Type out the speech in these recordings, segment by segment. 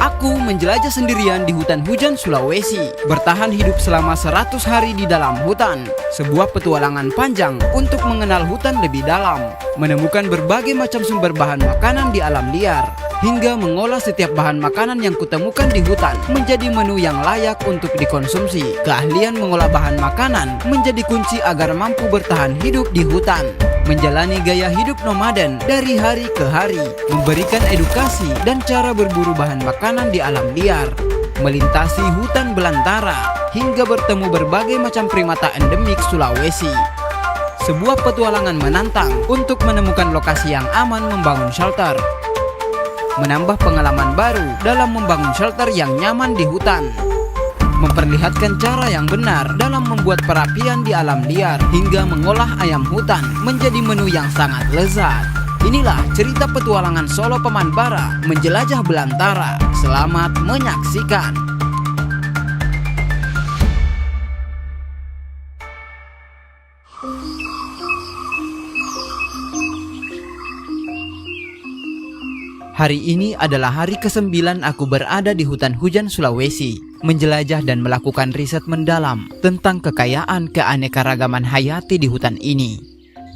Aku menjelajah sendirian di hutan hujan Sulawesi, bertahan hidup selama 100 hari di dalam hutan. Sebuah petualangan panjang untuk mengenal hutan lebih dalam, menemukan berbagai macam sumber bahan makanan di alam liar, hingga mengolah setiap bahan makanan yang kutemukan di hutan menjadi menu yang layak untuk dikonsumsi. Keahlian mengolah bahan makanan menjadi kunci agar mampu bertahan hidup di hutan, menjalani gaya hidup nomaden dari hari ke hari, memberikan edukasi dan cara berburu bahan makanan di alam liar, melintasi hutan belantara, hingga bertemu berbagai macam primata endemik Sulawesi. Sebuah petualangan menantang untuk menemukan lokasi yang aman membangun shelter, menambah pengalaman baru dalam membangun shelter yang nyaman di hutan, memperlihatkan cara yang benar dalam membuat perapian di alam liar, hingga mengolah ayam hutan menjadi menu yang sangat lezat. Inilah cerita petualangan Solo Pemanbara menjelajah belantara. Selamat menyaksikan. Hari ini adalah hari ke-9 aku berada di hutan hujan Sulawesi, menjelajah dan melakukan riset mendalam tentang kekayaan keanekaragaman hayati di hutan ini,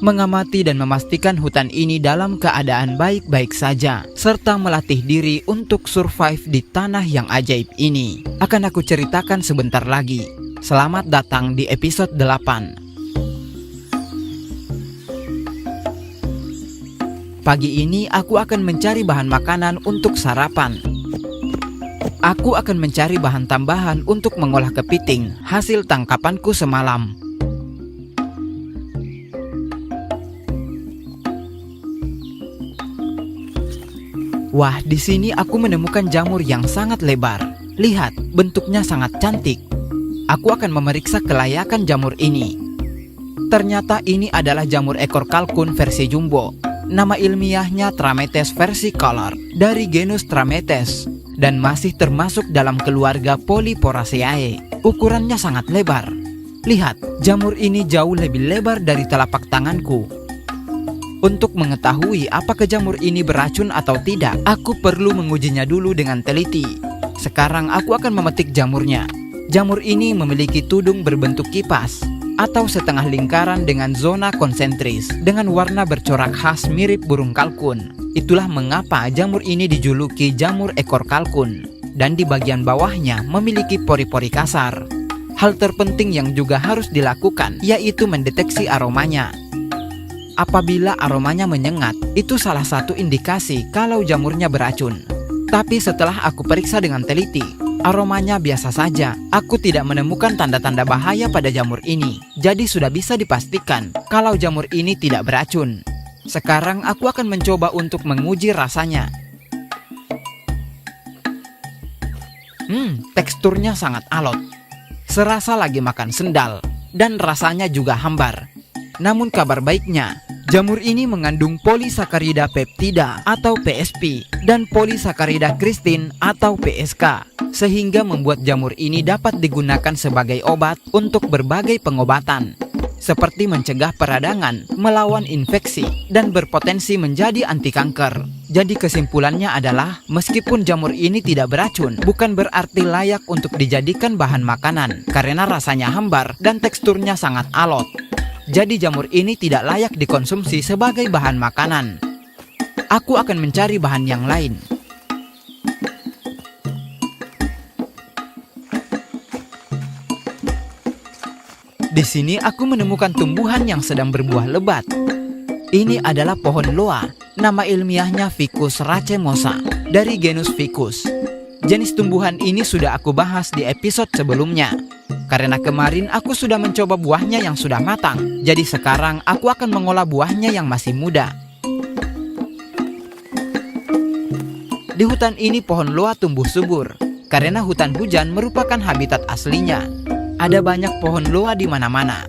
mengamati dan memastikan hutan ini dalam keadaan baik-baik saja, serta melatih diri untuk survive di tanah yang ajaib ini. Akan aku ceritakan sebentar lagi. Selamat datang di episode 8. Pagi ini aku akan mencari bahan makanan untuk sarapan. Aku akan mencari bahan tambahan untuk mengolah kepiting hasil tangkapanku semalam. Wah, di sini aku menemukan jamur yang sangat lebar. Lihat, bentuknya sangat cantik. Aku akan memeriksa kelayakan jamur ini. Ternyata ini adalah jamur ekor kalkun versi jumbo. Nama ilmiahnya Trametes versicolor dari genus Trametes dan masih termasuk dalam keluarga Polyporaceae. Ukurannya sangat lebar. Lihat, jamur ini jauh lebih lebar dari telapak tanganku. Untuk mengetahui apakah jamur ini beracun atau tidak, aku perlu mengujinya dulu dengan teliti. Sekarang aku akan memetik jamurnya. Jamur ini memiliki tudung berbentuk kipas atau setengah lingkaran dengan zona konsentris dengan warna bercorak khas mirip burung kalkun. Itulah mengapa jamur ini dijuluki jamur ekor kalkun, dan di bagian bawahnya memiliki pori-pori kasar. Hal terpenting yang juga harus dilakukan yaitu mendeteksi aromanya. Apabila aromanya menyengat, itu salah satu indikasi kalau jamurnya beracun. Tapi setelah aku periksa dengan teliti, aromanya biasa saja. Aku tidak menemukan tanda-tanda bahaya pada jamur ini. Jadi sudah bisa dipastikan kalau jamur ini tidak beracun. Sekarang aku akan mencoba untuk menguji rasanya. Teksturnya sangat alot. Serasa lagi makan sendal. Dan rasanya juga hambar. Namun kabar baiknya, jamur ini mengandung polisakarida peptida atau PSP dan polisakarida kristin atau PSK, sehingga membuat jamur ini dapat digunakan sebagai obat untuk berbagai pengobatan, seperti mencegah peradangan, melawan infeksi, dan berpotensi menjadi anti kanker. Jadi kesimpulannya adalah, meskipun jamur ini tidak beracun, bukan berarti layak untuk dijadikan bahan makanan, karena rasanya hambar dan teksturnya sangat alot. Jadi jamur ini tidak layak dikonsumsi sebagai bahan makanan. Aku akan mencari bahan yang lain. Di sini aku menemukan tumbuhan yang sedang berbuah lebat. Ini adalah pohon loa. Nama ilmiahnya Ficus racemosa dari genus Ficus. Jenis tumbuhan ini sudah aku bahas di episode sebelumnya. Karena kemarin aku sudah mencoba buahnya yang sudah matang. Jadi sekarang aku akan mengolah buahnya yang masih muda. Di hutan ini pohon loa tumbuh subur. Karena hutan hujan merupakan habitat aslinya. Ada banyak pohon loa di mana-mana.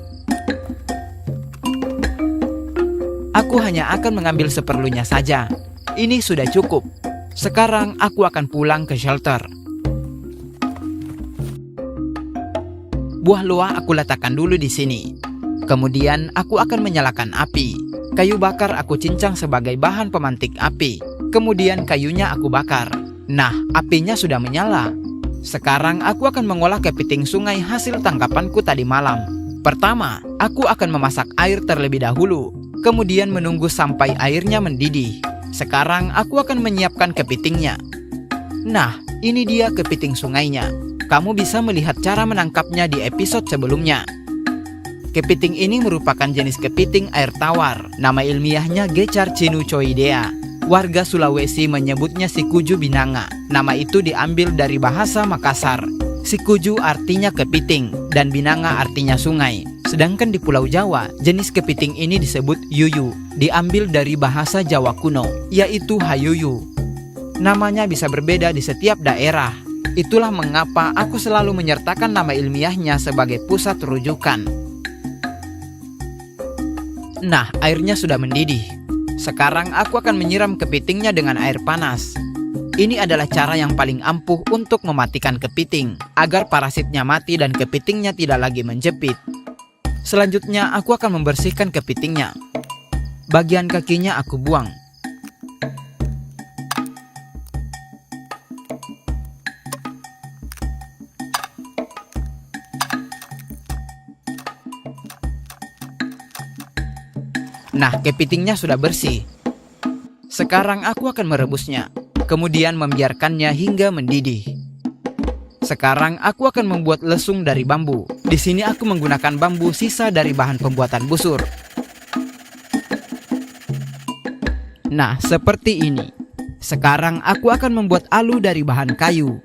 Aku hanya akan mengambil seperlunya saja. Ini sudah cukup. Sekarang aku akan pulang ke shelter. Buah loa aku letakkan dulu di sini. Kemudian aku akan menyalakan api. Kayu bakar aku cincang sebagai bahan pemantik api. Kemudian kayunya aku bakar. Nah, apinya sudah menyala. Sekarang aku akan mengolah kepiting sungai hasil tangkapanku tadi malam. Pertama, aku akan memasak air terlebih dahulu, kemudian menunggu sampai airnya mendidih. Sekarang aku akan menyiapkan kepitingnya. Nah, ini dia kepiting sungainya. Kamu bisa melihat cara menangkapnya di episode sebelumnya. Kepiting ini merupakan jenis kepiting air tawar. Nama ilmiahnya Gecar Cinucoidea. Warga Sulawesi menyebutnya sikuju binanga. Nama itu diambil dari bahasa Makassar. Sikuju artinya kepiting dan binanga artinya sungai. Sedangkan di Pulau Jawa, jenis kepiting ini disebut yuyu, diambil dari bahasa Jawa kuno, yaitu hayuyu. Namanya bisa berbeda di setiap daerah. Itulah mengapa aku selalu menyertakan nama ilmiahnya sebagai pusat rujukan. Nah, airnya sudah mendidih. Sekarang aku akan menyiram kepitingnya dengan air panas. Ini adalah cara yang paling ampuh untuk mematikan kepiting, agar parasitnya mati dan kepitingnya tidak lagi menjepit. Selanjutnya aku akan membersihkan kepitingnya. Bagian kakinya aku buang. Nah, kepitingnya sudah bersih. Sekarang aku akan merebusnya, kemudian membiarkannya hingga mendidih. Sekarang aku akan membuat lesung dari bambu. Di sini aku menggunakan bambu sisa dari bahan pembuatan busur. Nah, seperti ini. Sekarang aku akan membuat alu dari bahan kayu.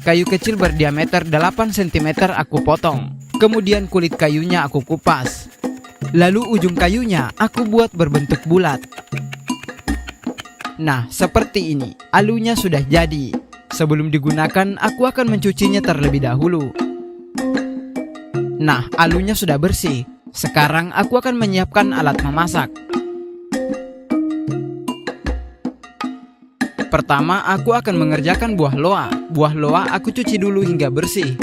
Kayu kecil berdiameter 8 cm aku potong. Kemudian kulit kayunya aku kupas. Lalu ujung kayunya aku buat berbentuk bulat. Nah, seperti ini. Alunya sudah jadi. Sebelum digunakan, aku akan mencucinya terlebih dahulu. Nah, alunya sudah bersih. Sekarang aku akan menyiapkan alat memasak. Pertama, aku akan mengerjakan buah loa. Buah loa aku cuci dulu hingga bersih.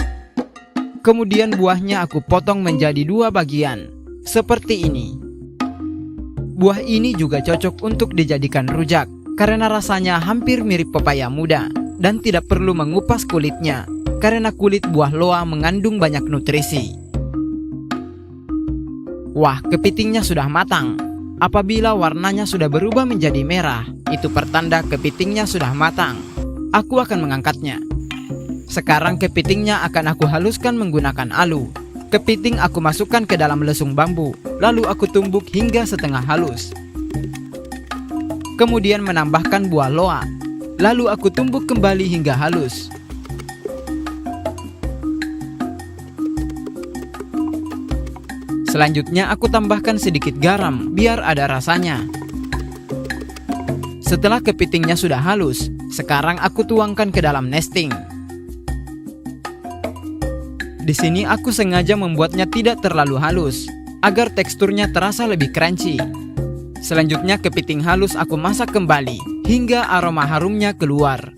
Kemudian buahnya aku potong menjadi 2 bagian. Seperti ini. Buah ini juga cocok untuk dijadikan rujak karena rasanya hampir mirip pepaya muda dan tidak perlu mengupas kulitnya karena kulit buah loa mengandung banyak nutrisi. Wah, kepitingnya sudah matang. Apabila warnanya sudah berubah menjadi merah, itu pertanda kepitingnya sudah matang. Aku akan mengangkatnya. Sekarang kepitingnya akan aku haluskan menggunakan alu. Kepiting aku masukkan ke dalam lesung bambu, lalu aku tumbuk hingga setengah halus. Kemudian menambahkan buah loa, lalu aku tumbuk kembali hingga halus. Selanjutnya aku tambahkan sedikit garam biar ada rasanya. Setelah kepitingnya sudah halus, sekarang aku tuangkan ke dalam nesting. Di sini aku sengaja membuatnya tidak terlalu halus, agar teksturnya terasa lebih crunchy. Selanjutnya kepiting halus aku masak kembali, hingga aroma harumnya keluar.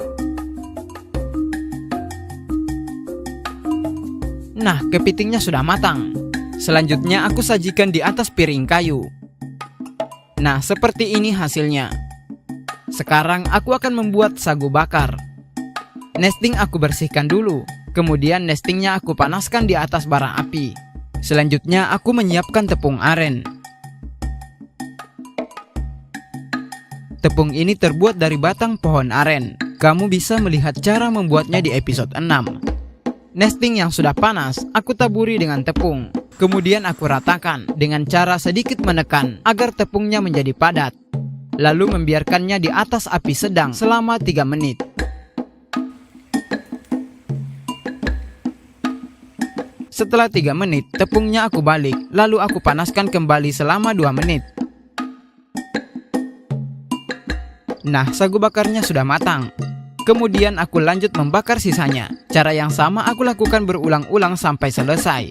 Nah, kepitingnya sudah matang. Selanjutnya aku sajikan di atas piring kayu. Nah, seperti ini hasilnya. Sekarang aku akan membuat sagu bakar. Nesting aku bersihkan dulu. Kemudian nestingnya aku panaskan di atas bara api. Selanjutnya aku menyiapkan tepung aren. Tepung ini terbuat dari batang pohon aren. Kamu bisa melihat cara membuatnya di episode 6. Nesting yang sudah panas, aku taburi dengan tepung. Kemudian aku ratakan dengan cara sedikit menekan agar tepungnya menjadi padat. Lalu membiarkannya di atas api sedang selama 3 menit. Setelah 3 menit, tepungnya aku balik, lalu aku panaskan kembali selama 2 menit. Nah, sagu bakarnya sudah matang. Kemudian aku lanjut membakar sisanya. Cara yang sama aku lakukan berulang-ulang sampai selesai.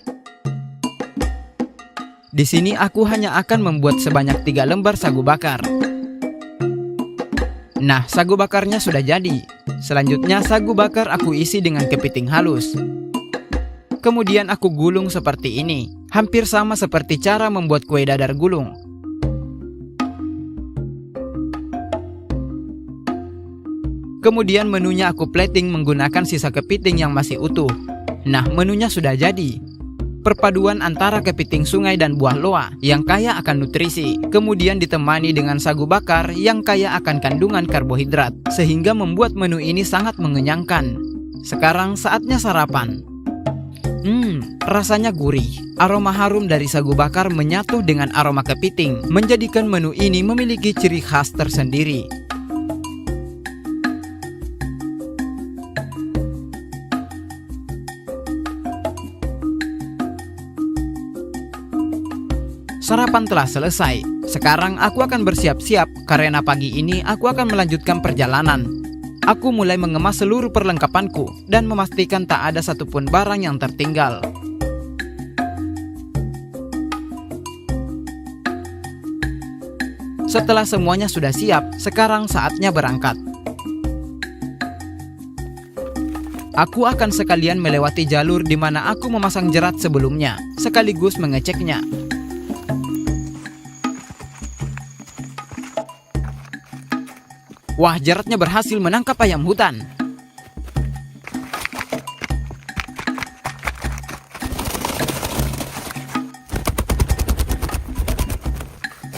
Di sini aku hanya akan membuat sebanyak 3 lembar sagu bakar. Nah, sagu bakarnya sudah jadi. Selanjutnya sagu bakar aku isi dengan kepiting halus. Kemudian aku gulung seperti ini, hampir sama seperti cara membuat kue dadar gulung. Kemudian menunya aku plating menggunakan sisa kepiting yang masih utuh. Nah, menunya sudah jadi. Perpaduan antara kepiting sungai dan buah loa yang kaya akan nutrisi, kemudian ditemani dengan sagu bakar yang kaya akan kandungan karbohidrat, sehingga membuat menu ini sangat mengenyangkan. Sekarang saatnya sarapan. Rasanya gurih. Aroma harum dari sagu bakar menyatu dengan aroma kepiting, menjadikan menu ini memiliki ciri khas tersendiri. Sarapan telah selesai. Sekarang aku akan bersiap-siap karena pagi ini aku akan melanjutkan perjalanan. Aku mulai mengemas seluruh perlengkapanku dan memastikan tak ada satupun barang yang tertinggal. Setelah semuanya sudah siap, sekarang saatnya berangkat. Aku akan sekalian melewati jalur di mana aku memasang jerat sebelumnya, sekaligus mengeceknya. Wah, jeratnya berhasil menangkap ayam hutan.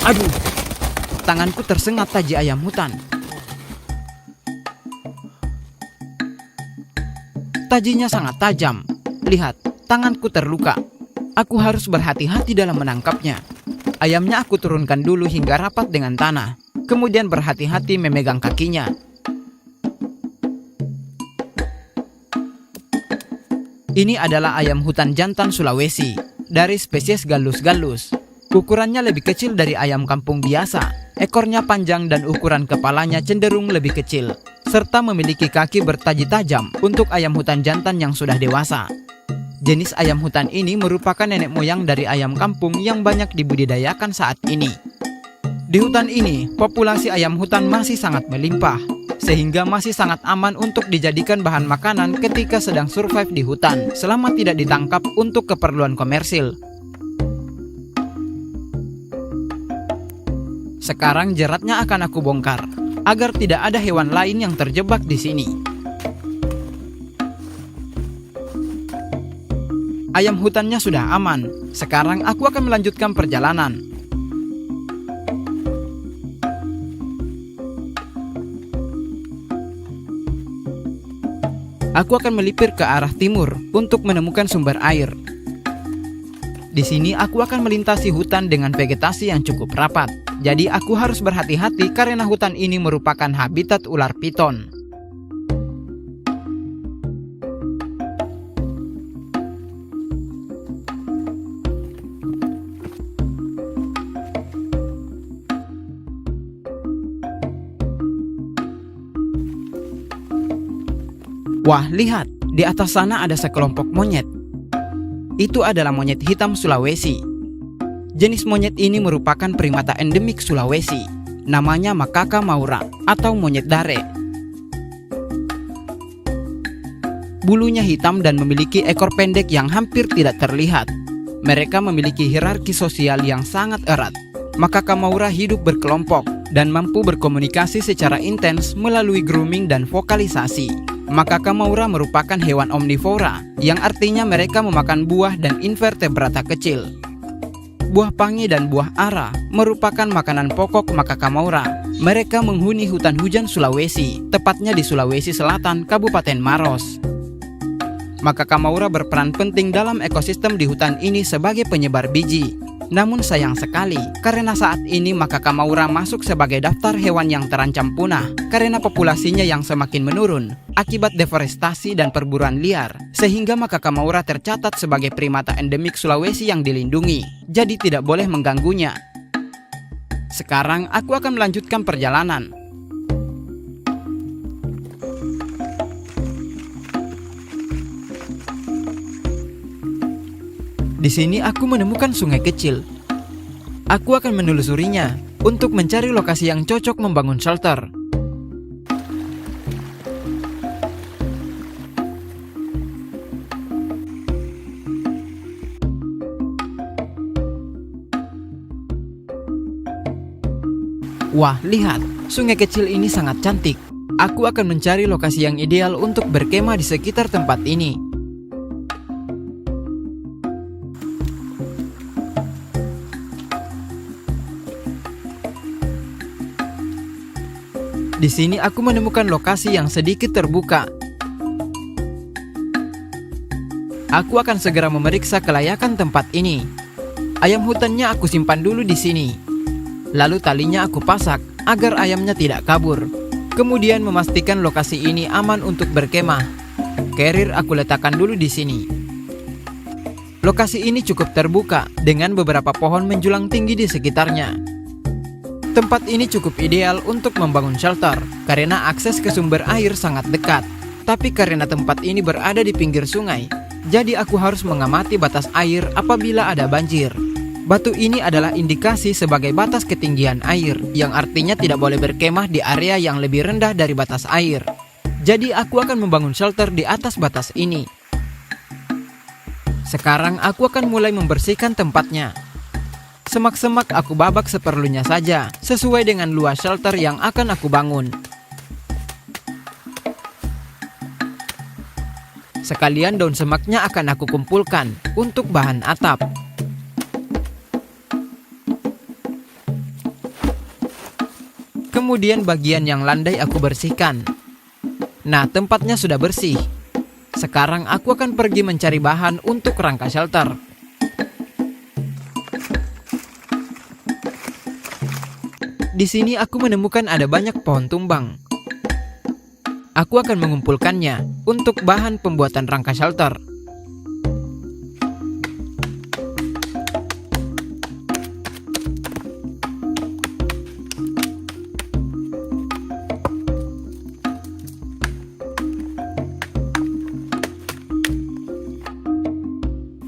Aduh, tanganku tersengat taji ayam hutan. Tajinya sangat tajam. Lihat, tanganku terluka. Aku harus berhati-hati dalam menangkapnya. Ayamnya aku turunkan dulu hingga rapat dengan tanah. Kemudian berhati-hati memegang kakinya. Ini adalah ayam hutan jantan Sulawesi dari spesies Gallus. Ukurannya lebih kecil dari ayam kampung biasa. Ekornya panjang dan ukuran kepalanya cenderung lebih kecil, serta memiliki kaki bertaji tajam untuk ayam hutan jantan yang sudah dewasa. Jenis ayam hutan ini merupakan nenek moyang dari ayam kampung yang banyak dibudidayakan saat ini. Di hutan ini, populasi ayam hutan masih sangat melimpah, sehingga masih sangat aman untuk dijadikan bahan makanan ketika sedang survive di hutan, selama tidak ditangkap untuk keperluan komersil. Sekarang jeratnya akan aku bongkar, agar tidak ada hewan lain yang terjebak di sini. Ayam hutannya sudah aman, sekarang aku akan melanjutkan perjalanan. Aku akan melipir ke arah timur untuk menemukan sumber air. Di sini aku akan melintasi hutan dengan vegetasi yang cukup rapat. Jadi aku harus berhati-hati karena hutan ini merupakan habitat ular piton. Wah, lihat, di atas sana ada sekelompok monyet. Itu adalah monyet hitam Sulawesi. Jenis monyet ini merupakan primata endemik Sulawesi. Namanya Macaca maura atau monyet dare. Bulunya hitam dan memiliki ekor pendek yang hampir tidak terlihat. Mereka memiliki hierarki sosial yang sangat erat. Macaca maura hidup berkelompok dan mampu berkomunikasi secara intens melalui grooming dan vokalisasi. Macaca maura merupakan hewan omnivora, yang artinya mereka memakan buah dan invertebrata kecil. Buah pangi dan buah ara merupakan makanan pokok Macaca maura. Mereka menghuni hutan hujan Sulawesi, tepatnya di Sulawesi Selatan, Kabupaten Maros. Macaca maura berperan penting dalam ekosistem di hutan ini sebagai penyebar biji. Namun sayang sekali, karena saat ini Macaca maura masuk sebagai daftar hewan yang terancam punah karena populasinya yang semakin menurun akibat deforestasi dan perburuan liar, sehingga Macaca maura tercatat sebagai primata endemik Sulawesi yang dilindungi, jadi tidak boleh mengganggunya. Sekarang aku akan melanjutkan perjalanan. Di sini aku menemukan sungai kecil. Aku akan menelusurinya untuk mencari lokasi yang cocok membangun shelter. Wah, lihat, sungai kecil ini sangat cantik. Aku akan mencari lokasi yang ideal untuk berkemah di sekitar tempat ini. Di sini aku menemukan lokasi yang sedikit terbuka. Aku akan segera memeriksa kelayakan tempat ini. Ayam hutannya aku simpan dulu di sini. Lalu talinya aku pasak agar ayamnya tidak kabur. Kemudian memastikan lokasi ini aman untuk berkemah. Carrier aku letakkan dulu di sini. Lokasi ini cukup terbuka dengan beberapa pohon menjulang tinggi di sekitarnya. Tempat ini cukup ideal untuk membangun shelter karena akses ke sumber air sangat dekat. Tapi karena tempat ini berada di pinggir sungai, jadi aku harus mengamati batas air apabila ada banjir. Batu ini adalah indikasi sebagai batas ketinggian air, yang artinya tidak boleh berkemah di area yang lebih rendah dari batas air. Jadi aku akan membangun shelter di atas batas ini. Sekarang aku akan mulai membersihkan tempatnya. Semak-semak aku babak seperlunya saja, sesuai dengan luas shelter yang akan aku bangun. Sekalian daun semaknya akan aku kumpulkan untuk bahan atap. Kemudian bagian yang landai aku bersihkan. Nah, tempatnya sudah bersih. Sekarang aku akan pergi mencari bahan untuk rangka shelter. Di sini aku menemukan ada banyak pohon tumbang. Aku akan mengumpulkannya untuk bahan pembuatan rangka shelter.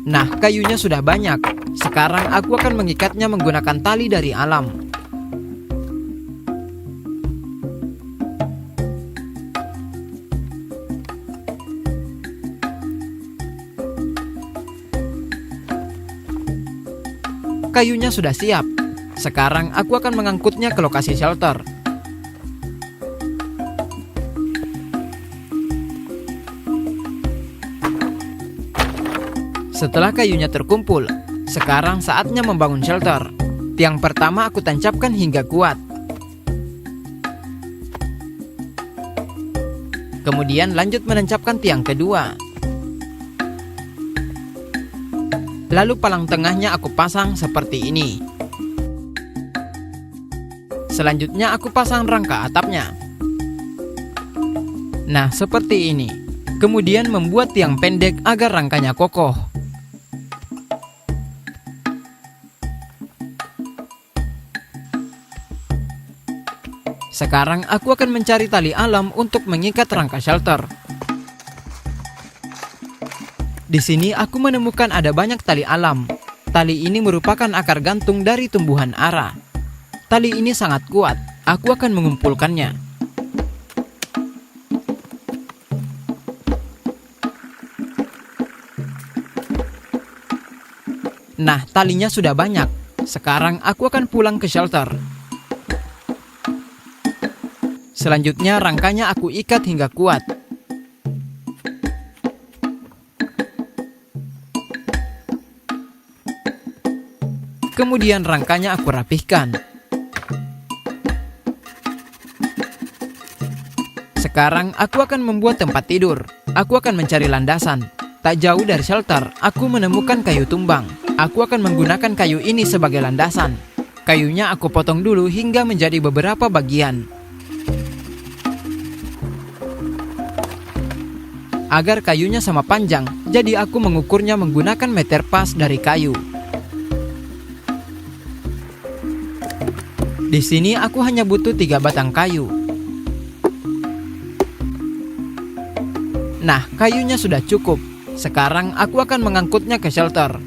Nah, kayunya sudah banyak. Sekarang aku akan mengikatnya menggunakan tali dari alam. Kayunya sudah siap. Sekarang aku akan mengangkutnya ke lokasi shelter. Setelah kayunya terkumpul, sekarang saatnya membangun shelter. Tiang pertama aku tancapkan hingga kuat. Kemudian lanjut menancapkan tiang kedua. Lalu palang tengahnya aku pasang seperti ini. Selanjutnya aku pasang rangka atapnya. Nah, seperti ini. Kemudian membuat tiang pendek agar rangkanya kokoh. Sekarang aku akan mencari tali alam untuk mengikat rangka shelter. Di sini aku menemukan ada banyak tali alam. Tali ini merupakan akar gantung dari tumbuhan ara. Tali ini sangat kuat. Aku akan mengumpulkannya. Nah, talinya sudah banyak. Sekarang aku akan pulang ke shelter. Selanjutnya rangkanya aku ikat hingga kuat. Kemudian rangkanya aku rapihkan. Sekarang aku akan membuat tempat tidur. Aku akan mencari landasan. Tak jauh dari shelter, aku menemukan kayu tumbang. Aku akan menggunakan kayu ini sebagai landasan. Kayunya aku potong dulu hingga menjadi beberapa bagian. Agar kayunya sama panjang, jadi aku mengukurnya menggunakan meter pas dari kayu. Di sini aku hanya butuh 3 batang kayu. Nah, kayunya sudah cukup. Sekarang aku akan mengangkutnya ke shelter.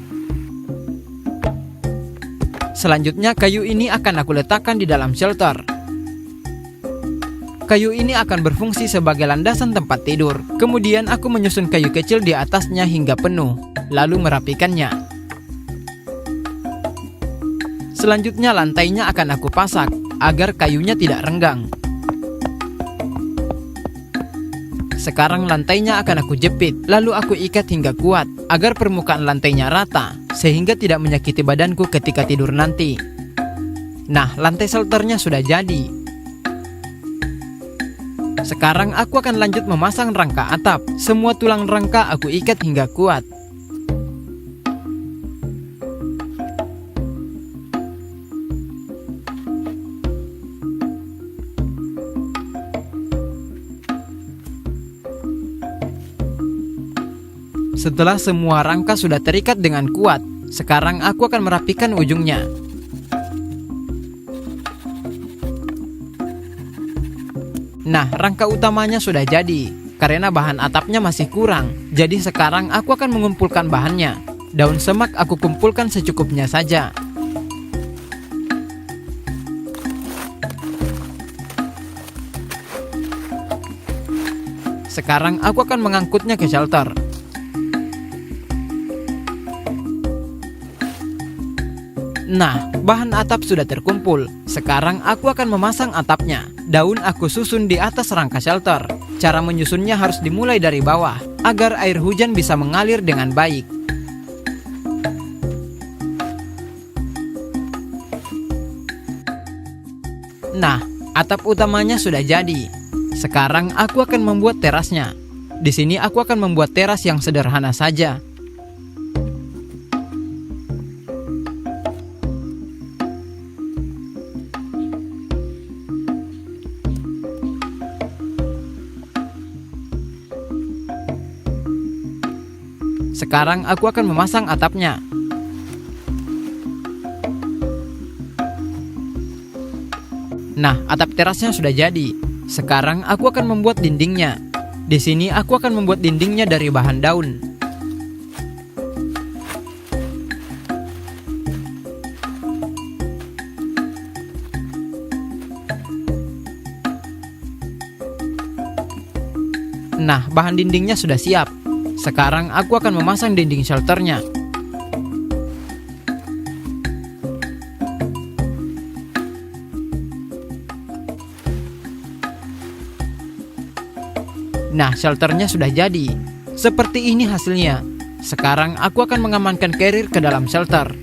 Selanjutnya kayu ini akan aku letakkan di dalam shelter. Kayu ini akan berfungsi sebagai landasan tempat tidur. Kemudian aku menyusun kayu kecil di atasnya hingga penuh, lalu merapikannya. Selanjutnya lantainya akan aku pasak agar kayunya tidak renggang. Sekarang lantainya akan aku jepit, lalu aku ikat hingga kuat agar permukaan lantainya rata, sehingga tidak menyakiti badanku ketika tidur nanti. Nah, lantai shelternya sudah jadi. Sekarang aku akan lanjut memasang rangka atap. Semua tulang rangka aku ikat hingga kuat. Setelah semua rangka sudah terikat dengan kuat, sekarang aku akan merapikan ujungnya. Nah, rangka utamanya sudah jadi. Karena bahan atapnya masih kurang, jadi sekarang aku akan mengumpulkan bahannya. Daun semak aku kumpulkan secukupnya saja. Sekarang aku akan mengangkutnya ke shelter. Nah, bahan atap sudah terkumpul. Sekarang aku akan memasang atapnya. Daun aku susun di atas rangka shelter. Cara menyusunnya harus dimulai dari bawah, agar air hujan bisa mengalir dengan baik. Nah, atap utamanya sudah jadi. Sekarang aku akan membuat terasnya. Di sini aku akan membuat teras yang sederhana saja. Sekarang aku akan memasang atapnya. Nah, atap terasnya sudah jadi. Sekarang aku akan membuat dindingnya. Di sini aku akan membuat dindingnya dari bahan daun. Nah, bahan dindingnya sudah siap. Sekarang aku akan memasang dinding shelternya. Nah, shelternya sudah jadi. Seperti ini hasilnya. Sekarang aku akan mengamankan carrier ke dalam shelter.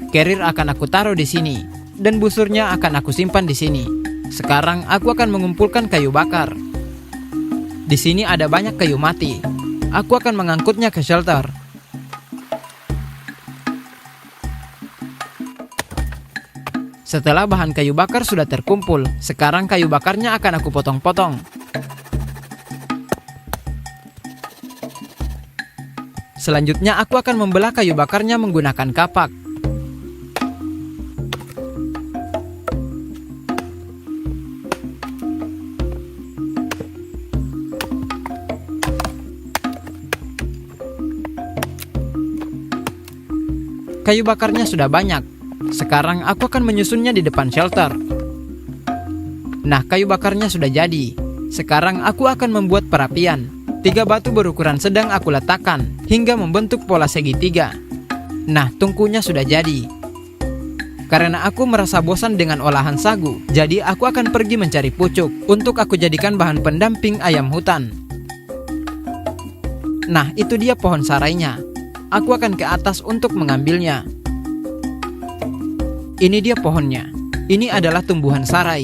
Carrier akan aku taruh di sini, dan busurnya akan aku simpan di sini. Sekarang aku akan mengumpulkan kayu bakar. Di sini ada banyak kayu mati. Aku akan mengangkutnya ke shelter. Setelah bahan kayu bakar sudah terkumpul, sekarang kayu bakarnya akan aku potong-potong. Selanjutnya aku akan membelah kayu bakarnya menggunakan kapak. Kayu bakarnya sudah banyak. Sekarang aku akan menyusunnya di depan shelter. Nah, kayu bakarnya sudah jadi. Sekarang aku akan membuat perapian. 3 batu berukuran sedang aku letakkan hingga membentuk pola segitiga. Nah, tungkunya sudah jadi. Karena aku merasa bosan dengan olahan sagu, jadi aku akan pergi mencari pucuk untuk aku jadikan bahan pendamping ayam hutan. Nah, itu dia pohon sarainya. Aku akan ke atas untuk mengambilnya. Ini dia pohonnya. Ini adalah tumbuhan sarai.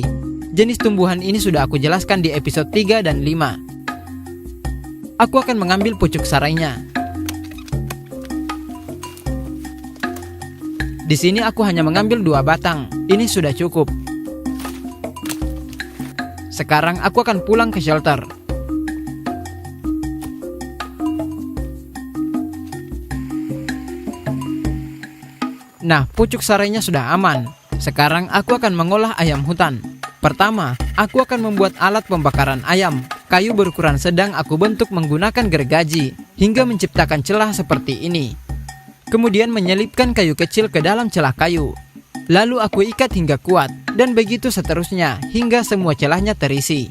Jenis tumbuhan ini sudah aku jelaskan di episode 3 dan 5. Aku akan mengambil pucuk sarainya. Di sini aku hanya mengambil 2 batang. Ini sudah cukup. Sekarang aku akan pulang ke shelter. Nah, pucuk sarainya sudah aman. Sekarang aku akan mengolah ayam hutan. Pertama, aku akan membuat alat pembakaran ayam. Kayu berukuran sedang aku bentuk menggunakan gergaji hingga menciptakan celah seperti ini. Kemudian menyelipkan kayu kecil ke dalam celah kayu. Lalu aku ikat hingga kuat, dan begitu seterusnya hingga semua celahnya terisi.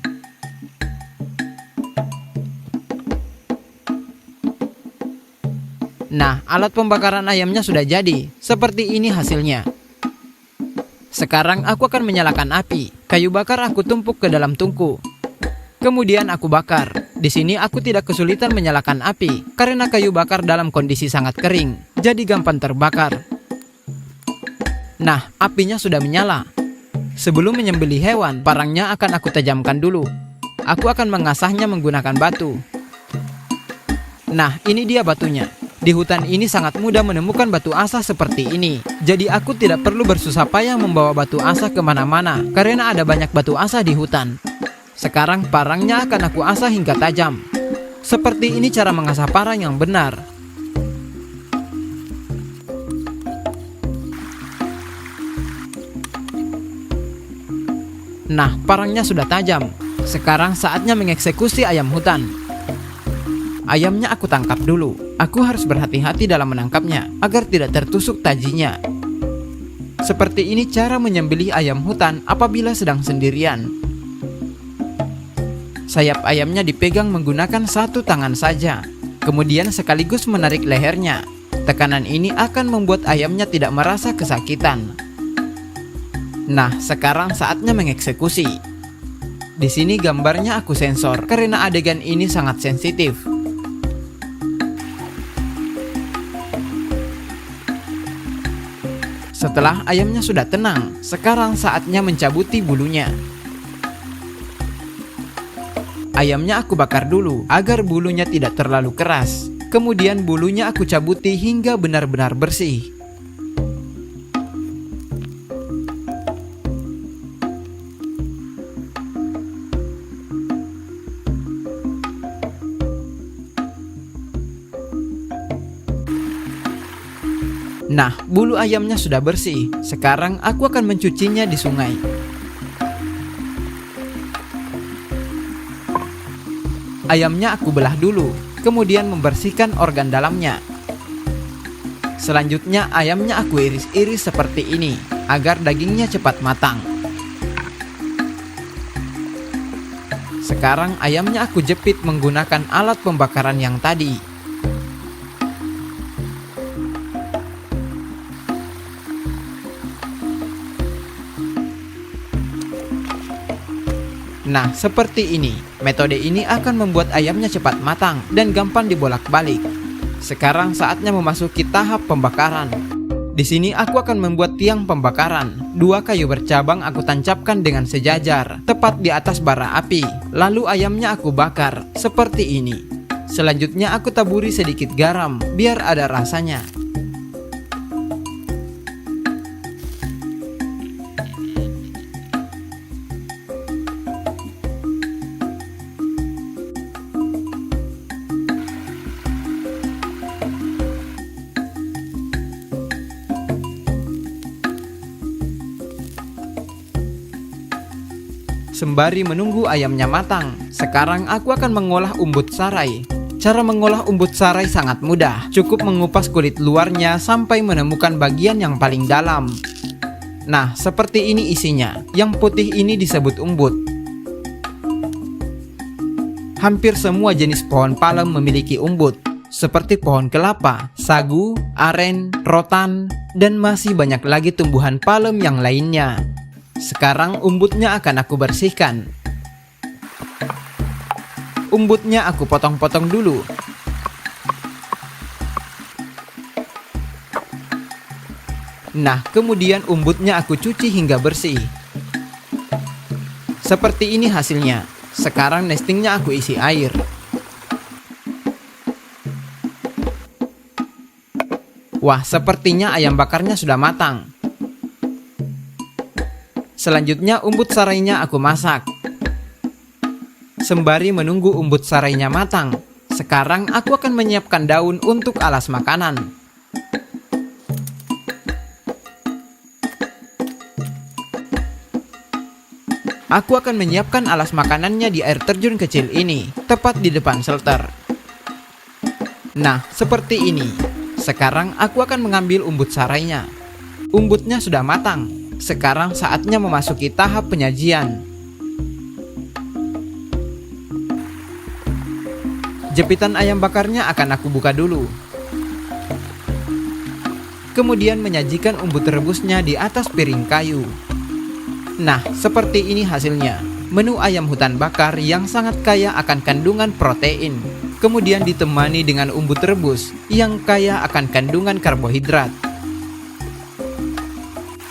Nah, alat pembakaran ayamnya sudah jadi. Seperti ini hasilnya. Sekarang aku akan menyalakan api. Kayu bakar aku tumpuk ke dalam tungku. Kemudian aku bakar. Di sini aku tidak kesulitan menyalakan api karena kayu bakar dalam kondisi sangat kering, jadi gampang terbakar. Nah, apinya sudah menyala. Sebelum menyembelih hewan, parangnya akan aku tajamkan dulu. Aku akan mengasahnya menggunakan batu. Nah, ini dia batunya. Di hutan ini sangat mudah menemukan batu asah seperti ini. Jadi aku tidak perlu bersusah payah membawa batu asah kemana-mana karena ada banyak batu asah di hutan. Sekarang parangnya akan aku asah hingga tajam. Seperti ini cara mengasah parang yang benar. Nah, parangnya sudah tajam. Sekarang saatnya mengeksekusi ayam hutan. Ayamnya aku tangkap dulu. Aku harus berhati-hati dalam menangkapnya agar tidak tertusuk tajinya. Seperti ini cara menyembelih ayam hutan apabila sedang sendirian. Sayap ayamnya dipegang menggunakan satu tangan saja. Kemudian sekaligus menarik lehernya. Tekanan ini akan membuat ayamnya tidak merasa kesakitan. Nah, sekarang saatnya mengeksekusi. Di sini gambarnya aku sensor karena adegan ini sangat sensitif. Setelah ayamnya sudah tenang, sekarang saatnya mencabuti bulunya. Ayamnya aku bakar dulu agar bulunya tidak terlalu keras. Kemudian bulunya aku cabuti hingga benar-benar bersih. Nah, bulu ayamnya sudah bersih. Sekarang aku akan mencucinya di sungai. Ayamnya aku belah dulu, kemudian membersihkan organ dalamnya. Selanjutnya ayamnya aku iris-iris seperti ini, agar dagingnya cepat matang. Sekarang ayamnya aku jepit menggunakan alat pembakaran yang tadi. Nah, seperti ini. Metode ini akan membuat ayamnya cepat matang dan gampang dibolak-balik. Sekarang saatnya memasuki tahap pembakaran. Di sini aku akan membuat tiang pembakaran. 2 kayu bercabang aku tancapkan dengan sejajar, tepat di atas bara api. Lalu ayamnya aku bakar, seperti ini. Selanjutnya aku taburi sedikit garam, biar ada rasanya. Sembari menunggu ayamnya matang, sekarang aku akan mengolah umbut sarai. Cara mengolah umbut sarai sangat mudah. Cukup mengupas kulit luarnya sampai menemukan bagian yang paling dalam. Nah, seperti ini isinya. Yang putih ini disebut umbut. Hampir semua jenis pohon palem memiliki umbut, seperti pohon kelapa, sagu, aren, rotan, dan masih banyak lagi tumbuhan palem yang lainnya. Sekarang umbutnya akan aku bersihkan. Umbutnya aku potong-potong dulu. Nah, kemudian umbutnya aku cuci hingga bersih. Seperti ini hasilnya. Sekarang nestingnya aku isi air. Wah, sepertinya ayam bakarnya sudah matang. Selanjutnya umbut sarainya aku masak. Sembari menunggu umbut sarainya matang, sekarang aku akan menyiapkan daun untuk alas makanan. Aku akan menyiapkan alas makanannya di air terjun kecil ini, tepat di depan shelter. Nah, seperti ini. Sekarang aku akan mengambil umbut sarainya. Umbutnya sudah matang. Sekarang saatnya memasuki tahap penyajian. Jepitan ayam bakarnya akan aku buka dulu. Kemudian menyajikan umbut rebusnya di atas piring kayu. Nah, seperti ini hasilnya. menu ayam hutan bakar yang sangat kaya akan kandungan protein, kemudian ditemani dengan umbut rebus yang kaya akan kandungan karbohidrat.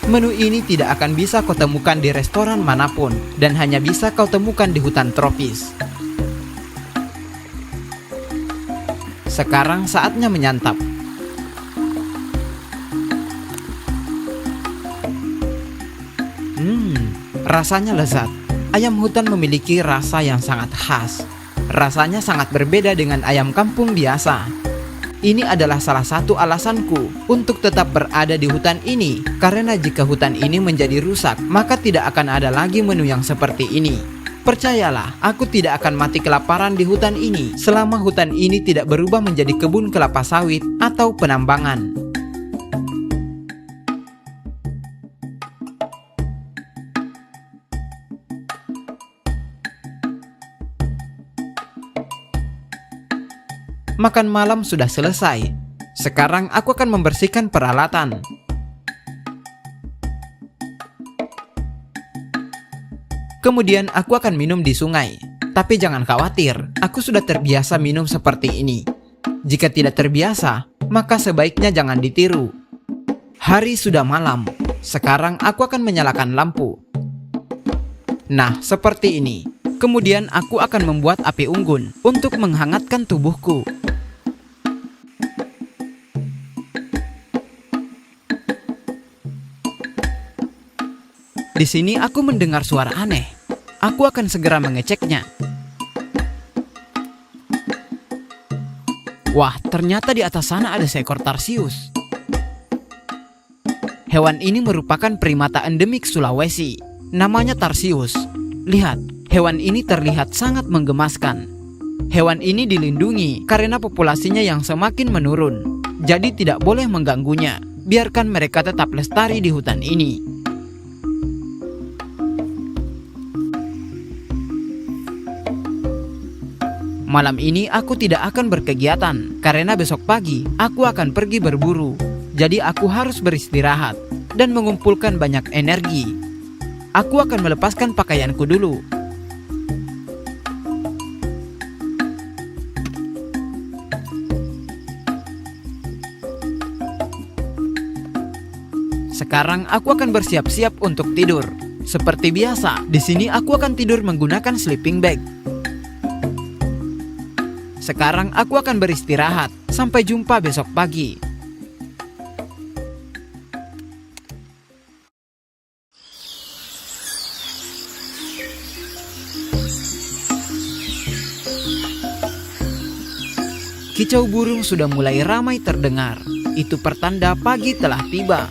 Menu ini tidak akan bisa kau temukan di restoran manapun dan hanya bisa kau temukan di hutan tropis. Sekarang saatnya menyantap. Rasanya lezat. Ayam hutan memiliki rasa yang sangat khas. Rasanya sangat berbeda dengan ayam kampung biasa. Ini adalah salah satu alasanku untuk tetap berada di hutan ini, karena jika hutan ini menjadi rusak, maka tidak akan ada lagi menu yang seperti ini. Percayalah, aku tidak akan mati kelaparan di hutan ini selama hutan ini tidak berubah menjadi kebun kelapa sawit atau penambangan. Makan malam sudah selesai. Sekarang aku akan membersihkan peralatan. Kemudian aku akan minum di sungai. Tapi jangan khawatir, aku sudah terbiasa minum seperti ini. Jika tidak terbiasa, maka sebaiknya jangan ditiru. Hari sudah malam. Sekarang aku akan menyalakan lampu. Nah, seperti ini. Kemudian aku akan membuat api unggun untuk menghangatkan tubuhku. Di sini aku mendengar suara aneh. Aku akan segera mengeceknya. Wah, ternyata di atas sana ada seekor tarsius. Hewan ini merupakan primata endemik Sulawesi. Namanya tarsius. Lihat, hewan ini terlihat sangat menggemaskan. Hewan ini dilindungi karena populasinya yang semakin menurun. Jadi tidak boleh mengganggunya. Biarkan mereka tetap lestari di hutan ini. Malam ini aku tidak akan berkegiatan karena besok pagi aku akan pergi berburu. Jadi aku harus beristirahat dan mengumpulkan banyak energi. Aku akan melepaskan pakaianku dulu. Sekarang aku akan bersiap-siap untuk tidur. Seperti biasa, di sini aku akan tidur menggunakan sleeping bag. Sekarang aku akan beristirahat. Sampai jumpa besok pagi. Kicau burung sudah mulai ramai terdengar. Itu pertanda pagi telah tiba.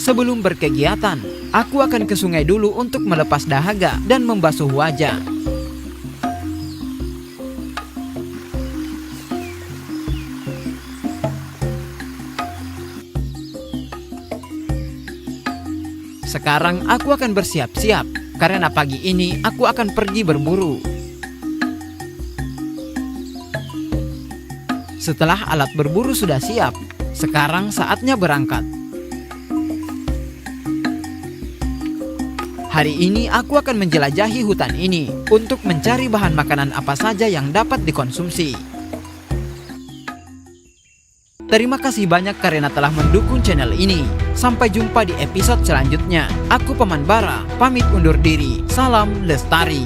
Sebelum berkegiatan, aku akan ke sungai dulu untuk melepas dahaga dan membasuh wajah. Sekarang aku akan bersiap-siap, karena pagi ini aku akan pergi berburu. Setelah alat berburu sudah siap, sekarang saatnya berangkat. Hari ini aku akan menjelajahi hutan ini untuk mencari bahan makanan apa saja yang dapat dikonsumsi. Terima kasih banyak karena telah mendukung channel ini. Sampai jumpa di episode selanjutnya. Aku Paman Bara, pamit undur diri. Salam lestari.